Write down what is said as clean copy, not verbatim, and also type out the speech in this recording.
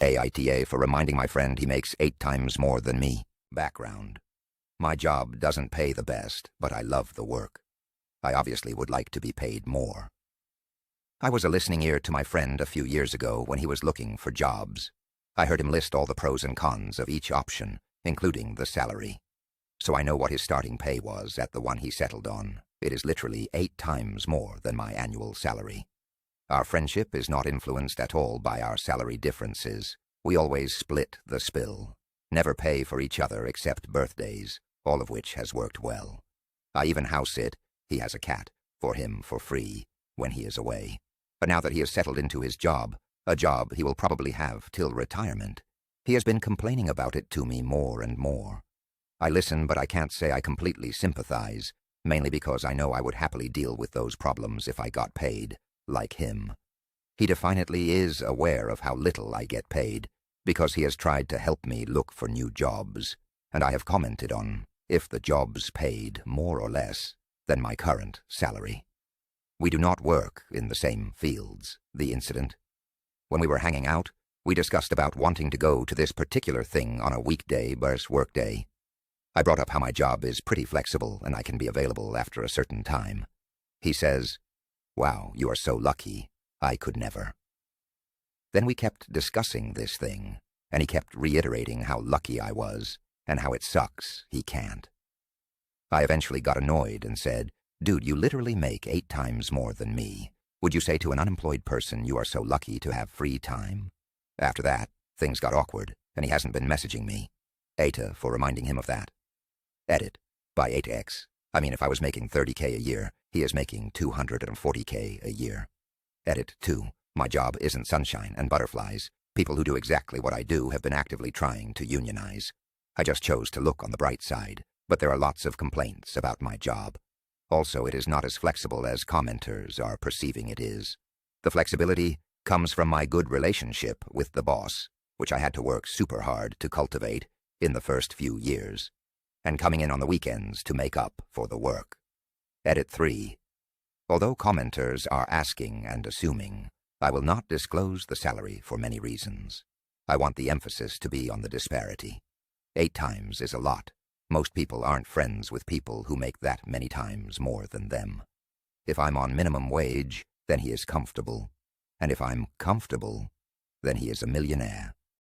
AITA for reminding my friend he makes 8 times more than me. Background. My job doesn't pay the best, but I love the work. I obviously would like to be paid more. I was a listening ear to my friend a few years ago when he was looking for jobs. I heard him list all the pros and cons of each option, including the salary. So I know what his starting pay was at the one he settled on. It is literally 8 times more than my annual salary. Our friendship is not influenced at all by our salary differences. We always split the spill, never pay for each other except birthdays, all of which has worked well. I even house sit, he has a cat, for him for free when he is away. But now that he has settled into his job, a job he will probably have till retirement, he has been complaining about it to me more and more. I listen, but I can't say I completely sympathize, mainly because I know I would happily deal with those problems if I got paid, like him. He definitely is aware of how little I get paid, because he has tried to help me look for new jobs, and I have commented on if the jobs paid more or less than my current salary. We do not work in the same fields. The incident. When we were hanging out, we discussed about wanting to go to this particular thing on a weekday versus workday. I brought up how my job is pretty flexible and I can be available after a certain time. He says, "Wow, you are so lucky. I could never." Then we kept discussing this thing, and he kept reiterating how lucky I was and how it sucks he can't. I eventually got annoyed and said, "Dude, you literally make 8 times more than me. Would you say to an unemployed person you are so lucky to have free time?" After that, things got awkward, and he hasn't been messaging me. AITA for reminding him of that. Edit. By 8x. I mean, if I was making 30K a year, he is making 240K a year. Edit 2. My job isn't sunshine and butterflies. People who do exactly what I do have been actively trying to unionize. I just chose to look on the bright side, but there are lots of complaints about my job. Also, it is not as flexible as commenters are perceiving it is. The flexibility comes from my good relationship with the boss, which I had to work super hard to cultivate in the first few years, and coming in on the weekends to make up for the work. Edit 3. Although commenters are asking and assuming, I will not disclose the salary for many reasons. I want the emphasis to be on the disparity. 8 times is a lot. Most people aren't friends with people who make that many times more than them. If I'm on minimum wage, then he is comfortable. And if I'm comfortable, then he is a millionaire.